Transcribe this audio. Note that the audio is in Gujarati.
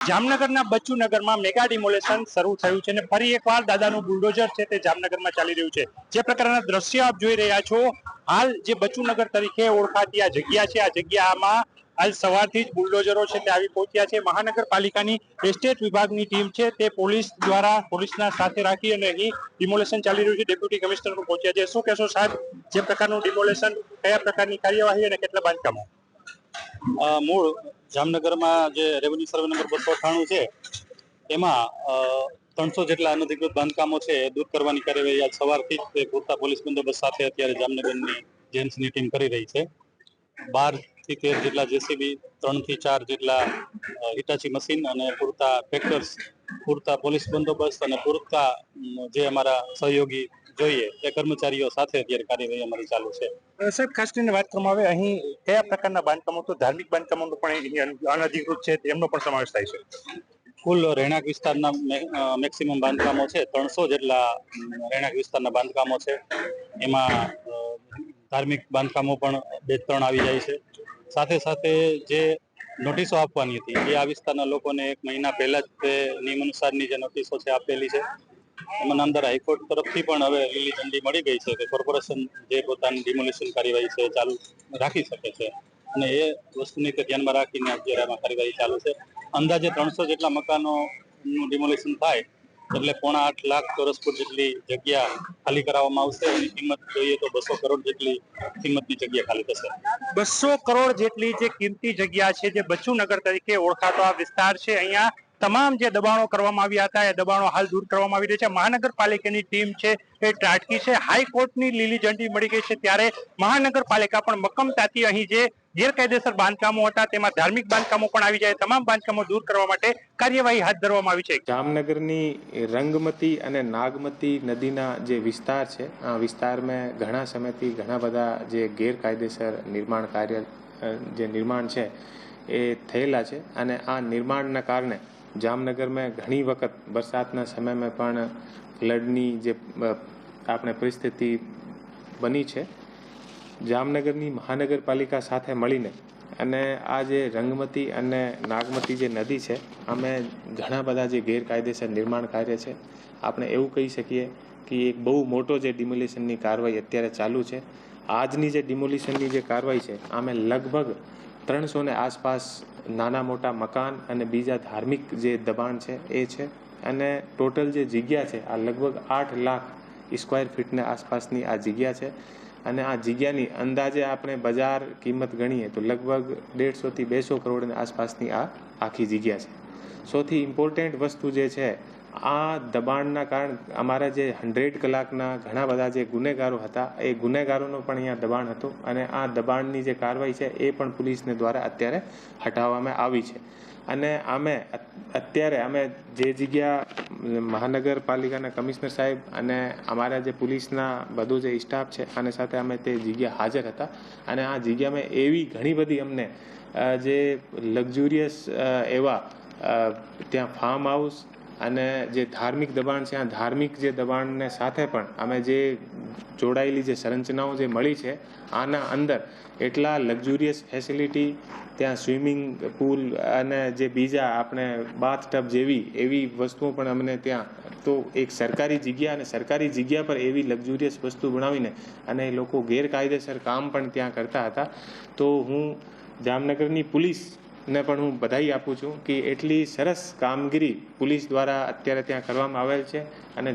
જામનગરના બચ્ચુનગરમાં મેગા ડિમોલેશન શરૂ થયું છે અને ફરી એકવાર દાદાનું બુલડોઝર છે તે જામનગરમાં ચાલી રહ્યું છે। જે પ્રકારના દ્રશ્ય આપ જોઈ રહ્યા છો, હાલ જે બચ્ચુનગર તરીકે ઓળખાતી આ જગ્યા છે, આ જગ્યામાં હાલ સવારથી જ બુલડોઝરો છે તે આવી પહોંચ્યા છે। મહાનગરપાલિકાની એસ્ટેટ વિભાગની ટીમ છે તે પોલીસ દ્વારા પોલીસના સાથે રાખી અને અહીં ડિમોલેશન ચાલી રહ્યું છે। ડેપ્યુટી કમિશનર પણ પહોંચ્યા છે। શું કહેશો સાહેબ, જે પ્રકારનું ડિમોલેશન, કયા પ્રકારની કાર્યવાહી અને કેટલા બાંધકામો? મૂળ જામનગરમાં જે રેવન્યુ સર્વે નંબર 298 છે એમાં 300 જેટલા અનધિકૃત બાંધકામો છે એ દૂર કરવાની કાર્યવાહી આજ સવારથી જ પૂરતા પોલીસ બંદોબસ્ત સાથે અત્યારે જામનગરની જેન્ટ્સની ટીમ કરી રહી છે। 12 થી 13 જેટલા જેસીબી, 3 થી 4 જેટલા હિટાચી મશીન અને પૂરતા ફેક્ટર્સ, પૂરતા પોલીસ બંદોબસ્ત અને પૂરતા જે અમારા સહયોગી જોઈએ એ કર્મચારીઓ સાથે અત્યારે કાર્યવાહી અમારી ચાલુ છે। સાહેબ, ખાસ કરીને વાત કરવામાં આવે અહીં કયા પ્રકારના બાંધકામો, તો ધાર્મિક બાંધકામો પણ અનધિકૃત છે એમનો પણ સમાવેશ થાય છે? કુલ રહેણાંક વિસ્તારના મેક્સિમમ બાંધકામો છે 300 જેટલા રહેણાંક વિસ્તારના બાંધકામો છે। એમાં ધાર્મિક બાંધકામો પણ 2-3 આવી જાય છે। સાથે સાથે જે નોટિસો આપવાની હતી એ આ વિસ્તારના લોકોને 1 મહિના પહેલા જ તે નિયમ અનુસારની જે નોટિસો છે આપેલી છે। એમાં નામદાર હાઈકોર્ટ તરફથી પણ હવે લીલી ઝંડી મળી ગઈ છે કે કોર્પોરેશન જે પોતાની ડિમોલિશન કાર્યવાહી છે ચાલુ રાખી શકે છે અને એ વસ્તુને ધ્યાનમાં રાખીને અત્યારે આમાં કાર્યવાહી ચાલુ છે। અંદાજે 300 જેટલા મકાનોનું ડિમોલિશન થાય એટલે 8.5 લાખ ચોરસ ફૂટ જેટલી જગ્યા ખાલી કરાવવામાં આવશે। એની કિંમત જોઈએ તો 200 કરોડ જેટલી કિંમતની જગ્યા ખાલી થશે। 200 કરોડ જેટલી જે કિંમતી જગ્યા છે, જે બચ્ચુનગર તરીકે ઓળખાતો આ વિસ્તાર છે, અહીંયા તમામ જે દબાણો કરવામાં આવ્યા હતા એ દબાણો હાલ દૂર કરવામાં આવી રહ્યા છે। મહાનગરપાલિકાની ટીમ છે એ ત્રાટકી છે, હાઈકોર્ટની લીલી ઝંડી મળી ગઈ છે, ત્યારે મહાનગરપાલિકા પણ મક્કમતાથી અહીં જે ગેરકાયદેસર બાંધકામો હતા તેમાં ધાર્મિક બાંધકામો પણ આવી જાય, તમામ બાંધકામો દૂર કરવા માટે કાર્યવાહી હાથ ધરવામાં આવી છે। જામનગરની રંગમતી અને નાગમતી નદીના જે વિસ્તાર છે, આ વિસ્તારમાં ઘણા સમયથી ઘણા બધા જે ગેરકાયદેસર નિર્માણ કાર્ય જે નિર્માણ છે એ થયેલા છે અને આ નિર્માણના કારણે જામનગરમાં ઘણી વખત વરસાદના સમયમાં પણ ફ્લડની જે આપણે પરિસ્થિતિ બની છે। જામનગરની મહાનગરપાલિકા સાથે મળીને અને આ જે રંગમતી અને નાગમતી જે નદી છે, અમે ઘણા બધા જે ગેરકાયદેસર નિર્માણ કાર્ય છે, આપણે એવું કહી શકીએ કે એક બહુ મોટો જે ડિમોલિશનની કાર્યવાહી અત્યારે ચાલુ છે। આજની જે ડિમોલિશનની જે કાર્યવાહી છે, અમે લગભગ 300 ને આસપાસ નાના મોટા મકાન અને બીજા ધાર્મિક જે દબાણ છે એ છે અને ટોટલ જે જગ્યા છે આ લગભગ 8 લાખ સ્ક્વેર ફીટના આસપાસની આ જગ્યા છે અને આ જગ્યાની અંદાજે આપણે બજાર કિંમત ગણીએ તો લગભગ 150 થી 200 કરોડની આસપાસની આ આખી જગ્યા છે। સૌથી ઇમ્પોર્ટન્ટ વસ્તુ જે છે, આ દબાણના કારણે અમારા જે 100 કલાકના ઘણા બધા જે ગુનેગારો હતા એ ગુનેગારોનો પણ અહીંયા દબાણ હતું અને આ દબાણની જે કાર્યવાહી છે એ પણ પોલીસને દ્વારા અત્યારે હટાવવામાં આવી છે અને અત્યારે અમે જે જગ્યા મહાનગરપાલિકાના કમિશનર સાહેબ અને અમારા જે પોલીસના બધો જે સ્ટાફ છે આની સાથે અમે તે જગ્યા હાજર હતા અને આ જગ્યામાં એવી ઘણી બધી અમને જે લક્ઝુરિયસ એવા ત્યાં ફાર્મ હાઉસ અને જે ધાર્મિક દબાણ છે, આ ધાર્મિક જે દબાણને સાથે પણ અમે જે જોડાયેલી જે સંરચનાઓ જે મળી છે આના અંદર એટલા લક્ઝુરિયસ ફેસિલિટી, ત્યાં સ્વિમિંગ પુલ અને જે બીજા આપણે બાથટબ જેવી એવી વસ્તુઓ પણ અમને ત્યાં, તો એક સરકારી જગ્યા અને સરકારી જગ્યા પર એવી લક્ઝુરિયસ વસ્તુ બનાવીને અને એ લોકો ગેરકાયદેસર કામ પણ ત્યાં કરતા હતા। તો હું જામનગરની પોલીસને પણ હું બધાઈ આપું છું કે એટલી સરસ કામગીરી પોલીસ દ્વારા અત્યારે ત્યાં કરવામાં આવેલ છે અને